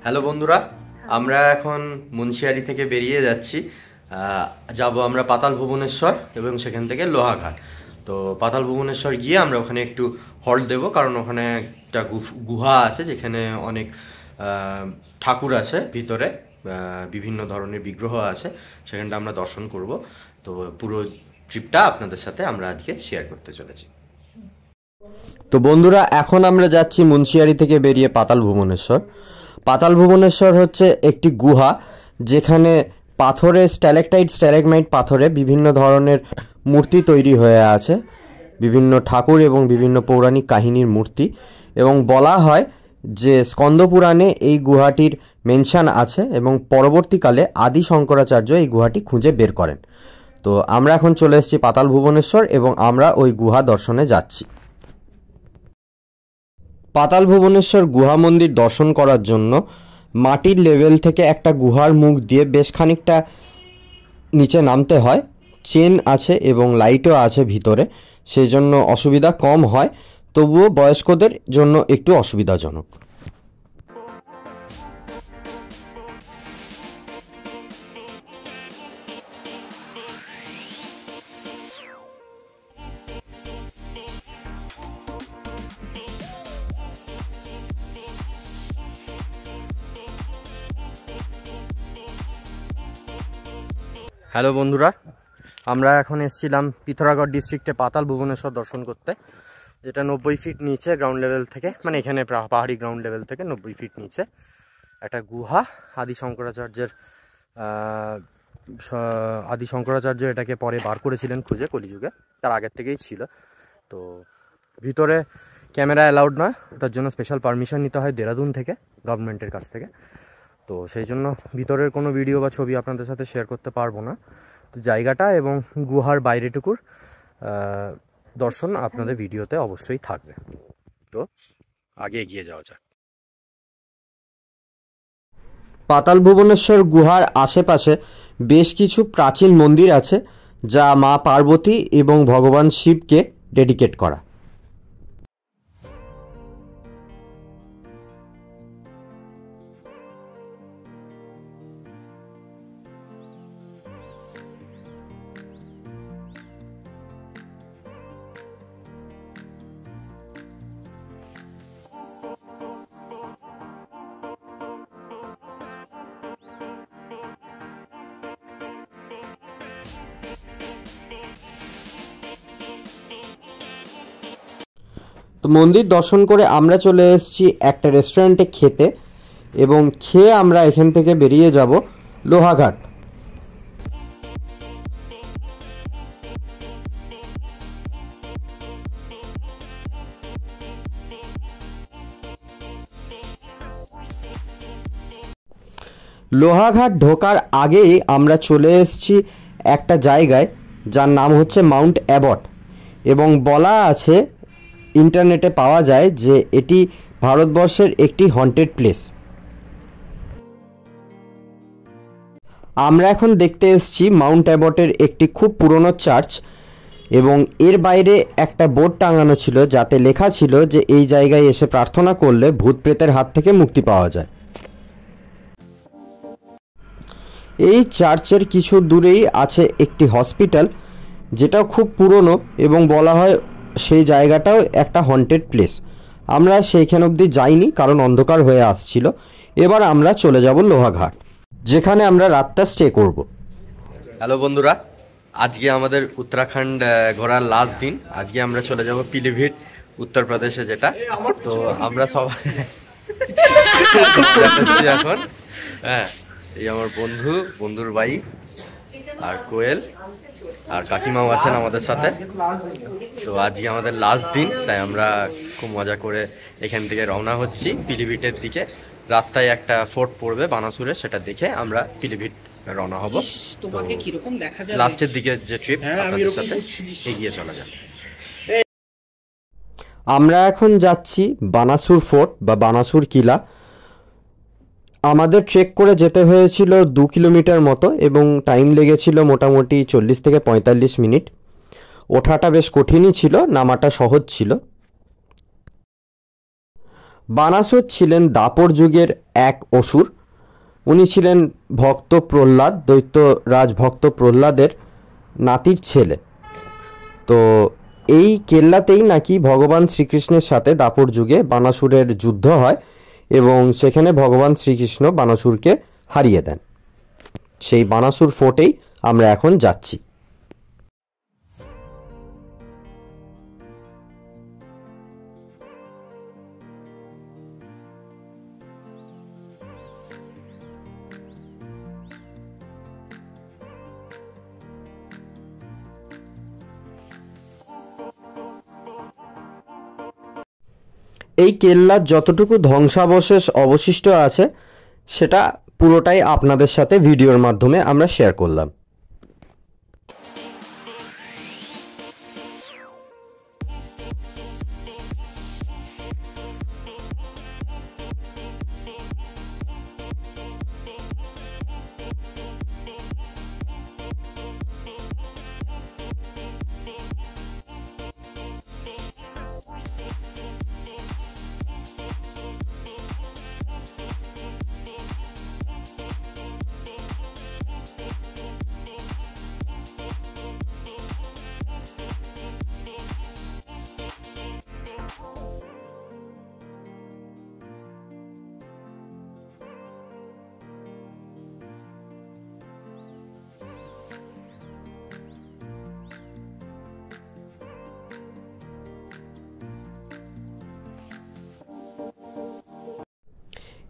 Hello বন্ধুরা, আমরা এখন মুন্সিয়ারি থেকে বেরিয়ে যাচ্ছি। যাব আমরা পাতাল ভুবনেশ্বর এবং সেখান থেকে লোহাঘাট। তো পাতাল ভুবনেশ্বর গিয়ে আমরা ওখানে একটু হল্ট দেব, কারণ ওখানে একটা গুহা আছে যেখানে অনেক ঠাকুর আছে ভিতরে, বিভিন্ন ধরনের বিগ্রহ আছে, সেখানটা আমরা দর্শন করব। তো পুরো ট্রিপটা আপনাদের সাথে আমরা আজকে শেয়ার করতে চলেছি। তো বন্ধুরা, এখন আমরা যাচ্ছি মুন্সিয়ারি থেকে বেরিয়ে পাতাল ভুবনেশ্বর। পাতাল ভুবনেশ্বর হচ্ছে একটি গুহা যেখানে পাথরে স্ট্যালেকটাইট পাথরে বিভিন্ন ধরনের মূর্তি তৈরি হয়ে আছে, বিভিন্ন ঠাকুর এবং বিভিন্ন পৌরাণিক কাহিনীর মূর্তি। এবং বলা হয় যে স্কন্দপুরাণে এই গুহাটির মেনশন আছে এবং পরবর্তীকালে আদি শঙ্করাচার্য এই গুহাটি খুঁজে বের করেন। তো আমরা এখন চলে এসেছি পাতাল ভুবনেশ্বর এবং আমরা ওই গুহা দর্শনে যাচ্ছি। পাতাল ভুবনেশ্বর গুহা মন্দির দর্শন করার জন্য মাটির লেভেল থেকে একটা গুহার মুখ দিয়ে বেশ খানিকটা নিচে নামতে হয়। চেন আছে এবং লাইটও আছে ভিতরে, সেই জন্য অসুবিধা কম হয়, তবুও বয়স্কদের জন্য একটু অসুবিধাজনক। হ্যালো বন্ধুরা, আমরা এখন এসেছিলাম পিথোরাগড় ডিস্ট্রিক্টে পাতাল ভুবনেশ্বর দর্শন করতে, যেটা 90 ফিট নিচে গ্রাউন্ড লেভেল থেকে, মানে এখানে পাহাড়ি গ্রাউন্ড লেভেল থেকে 90 ফিট নিচে একটা গুহা। আদি শঙ্করাচার্য এটাকে পরে বার করেছিলেন খুঁজে, কলিযুগে, তার আগের থেকেই ছিল। তো ভিতরে ক্যামেরা অ্যালাউড নয়, ওটার জন্য স্পেশাল পারমিশন নিতে হয় দেরাদুন থেকে, গভর্নমেন্টের কাছ থেকে। তো সেই জন্য ভিতরের কোনো ভিডিও বা ছবি আপনাদের সাথে শেয়ার করতে পারবো না। তো জায়গাটা এবং গুহার বাইরেটুকুর দর্শন আপনাদের ভিডিওতে অবশ্যই থাকবে। তো আগে এগিয়ে যাওয়া যাক। পাতাল ভুবনেশ্বর গুহার আশেপাশে বেশ কিছু প্রাচীন মন্দির আছে, যা মা পার্বতী এবং ভগবান শিবকে ডেডিকেট করা। তো মন্দির দর্শন করে আমরা চলে এসেছি একটা রেস্টুরেন্টে খেতে, এবং খেয়ে আমরা এখান থেকে বেরিয়ে যাব লোহাঘাট। লোহাঘাট ঢোকার আগেই আমরা চলে এসেছি একটা জায়গায় যার নাম হচ্ছে মাউন্ট অ্যাবট, এবং বলা আছে, ইন্টারনেটে পাওয়া যায় যে এটি ভারতবর্ষের একটি হন্টেড প্লেস। আমরা এখন দেখতে এসেছি মাউন্ট অ্যাবটের একটি খুব পুরনো চার্চ, এবং এর বাইরে একটা বোর্ড টাঙানো ছিল যাতে লেখা ছিল যে এই জায়গায় এসে প্রার্থনা করলে ভূত প্রেতের হাত থেকে মুক্তি পাওয়া যায়। এই চার্চের কিছু দূরেই আছে একটি হসপিটাল, যেটাও খুব পুরনো, এবং বলা হয় সেই জায়গাটাও একটা হন্টেড প্লেস। আমরা সেইখান অবধি যাইনি কারণ অন্ধকার হয়ে আসছিল। এবার আমরা চলে যাব লোহাঘাট, যেখানে আমরা রাতটা স্টে করব। হ্যালো বন্ধুরা, আজকে আমাদের উত্তরাখণ্ড ঘোরার লাস্ট দিন। আজকে আমরা চলে যাব পিলিভিট, উত্তরপ্রদেশে, যেটা। তো আমরা সবাই এখন, হ্যাঁ, এই আমার বন্ধুর ওয়াইফ আর কোয়েল আর কাকিমাও আছেন আমাদের সাথে। তো আজকে আমাদের লাস্ট দিন, তাই আমরা খুব মজা করে এখান থেকে রওনা হচ্ছি পিলিভিটের দিকে। রাস্তায় একটা ফোর্ট পড়বে বানাসুরে, সেটা দেখে আমরা পিলিভিট রওনা হব। তোমাকে কিরকম দেখা যায় লাস্টের দিকে যে ট্রিপ, আপনাদের সাথে এগিয়ে চলা যায়। আমরা এখন যাচ্ছি বানাসুর ফোর্ট বা বানাসুর কিলা। আমাদের ট্রেক করে যেতে হয়েছিল 2 কিলোমিটার মতো, এবং টাইম লেগেছিল মোটামুটি 40 থেকে 45 মিনিট। ওঠাটা বেশ কঠিনই ছিল, নামাটা সহজ ছিল। বানাসুর ছিলেন দাপর যুগের এক অসুর। উনি ছিলেন ভক্ত প্রহ্লাদ, দৈত্যরাজ ভক্ত প্রহ্লাদের নাতির ছেলে। তো এই কেল্লাতেই নাকি ভগবান শ্রীকৃষ্ণের সাথে দাপর যুগে বানাসুরের যুদ্ধ হয় এবং সেখানে ভগবান শ্রীকৃষ্ণ বানাসুরকে হারিয়ে দেন। সেই বানাসুর ফোর্টেই আমরা এখন যাচ্ছি। এই কেল্লার যতটুকু ধ্বংসাবশেষ অবশিষ্ট আছে সেটা পুরোটাই আপনাদের সাথে ভিডিওর মাধ্যমে আমরা শেয়ার করলাম।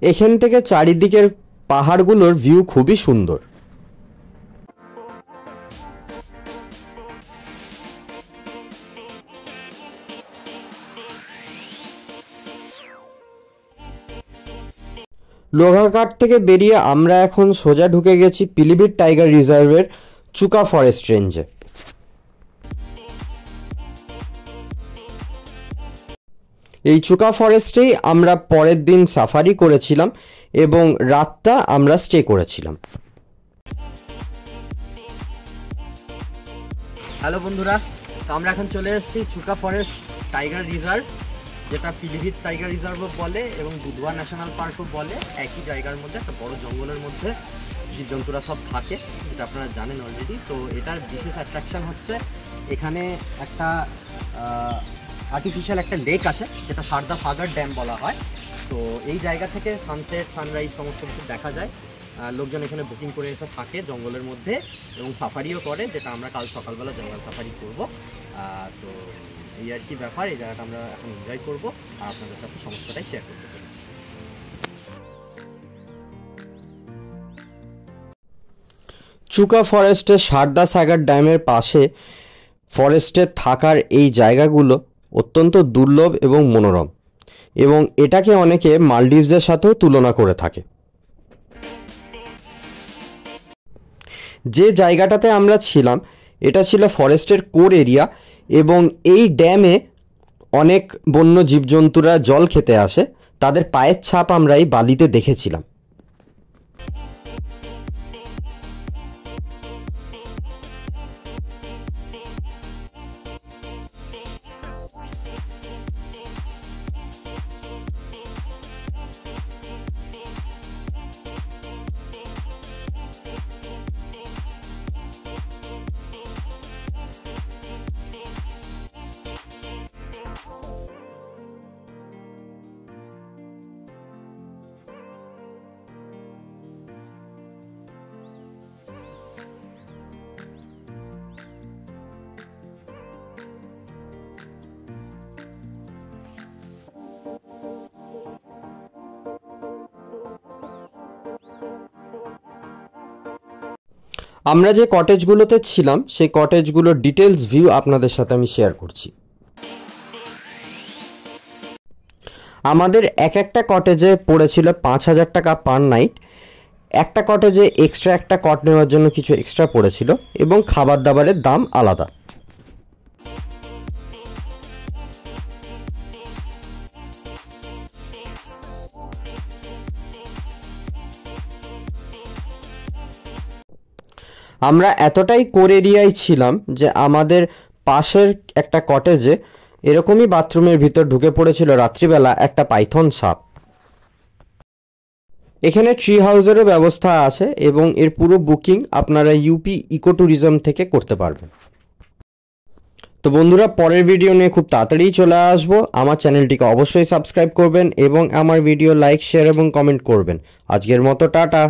এখান থেকে চারিদিকের পাহাড়গুলোর ভিউ খুবই সুন্দর। লোহাঘাট থেকে বেরিয়ে আমরা এখন সোজা ঢুকে গেছি পিলিভিট টাইগার রিজার্ভের চুকা ফরেস্ট রেঞ্জে। এই চুকা ফরেস্টেই আমরা পরের দিন সাফারি করেছিলাম এবং রাতটা আমরা স্টে করেছিলাম। হ্যালো বন্ধুরা, তো আমরা এখন চলে এসেছি চুকা ফরেস্ট টাইগার রিজার্ভ, যেটা পিলিভিট টাইগার রিজার্ভও বলে এবং দুধওয়া ন্যাশনাল পার্কও বলে। একই জায়গার মধ্যে একটা বড় জঙ্গলের মধ্যে জীবজন্তুরা সব থাকে, যেটা আপনারা জানেন অলরেডি। তো এটার বিশেষ অ্যাট্রাকশন হচ্ছে এখানে একটা আর্টিফিশিয়াল একটা লেক আছে, যেটা সারদা সাগর ড্যাম বলা হয়। তো এই জায়গা থেকে সানসেট, সানরাইজ সমস্ত কিছু দেখা যায়। লোকজন এখানে বুকিং করে এসে থাকে জঙ্গলের মধ্যে এবং সাফারিও করে, যেটা আমরা কাল সকালবেলা জঙ্গল সাফারি করব। তো এই আর কি ব্যাপার, এই জায়গাটা আমরা এখন এনজয় করবো আর আপনাদের সাথে সমস্তটাই শেয়ার করতে চলেছি। চুকা ফরেস্টের সারদা সাগর ড্যামের পাশে ফরেস্টে থাকার এই জায়গাগুলো অত্যন্ত দুর্লভ এবং মনোরম, এবং এটাকে অনেকে মালদ্বীপসের সাথেও তুলনা করে থাকে। যে জায়গাটাতে আমরা ছিলাম এটা ছিল ফরেস্টের কোর এরিয়া, এবং এই ড্যামে অনেক বন্য জীবজন্তুরা জল খেতে আসে, তাদের পায়ের ছাপ আমরা এই বালিতে দেখেছিলাম। আমরা যে কটেজগুলোতে ছিলাম সেই কটেজগুলোর ডিটেলস ভিউ আপনাদের সাথে আমি শেয়ার করছি। আমাদের একটা কটেজে পড়েছিল 5,000 টাকা পার নাইট। একটা কটেজে এক্সট্রা একটা কট নেওয়ার জন্য কিছু এক্সট্রা পড়েছিল, এবং খাবার দাবারের দাম আলাদা। আমরা এতটাই কোর এরিয়ায় ছিলাম যে আমাদের পাশের একটা কটেজে এরকমই বাথরুমের ভিতর ঢুকে পড়েছিল রাত্রিবেলা একটা পাইথন সাপ। এখানে ট্রি হাউসেরও ব্যবস্থা আছে এবং এর পুরো বুকিং আপনারা ইউপি ইকো ট্যুরিজম থেকে করতে পারবেন। তো বন্ধুরা, পরের ভিডিও নিয়ে খুব তাড়াতাড়ি চলে আসবো। আমার চ্যানেলটিকে অবশ্যই সাবস্ক্রাইব করবেন এবং আমার ভিডিও লাইক, শেয়ার এবং কমেন্ট করবেন। আজকের মতো টাটা।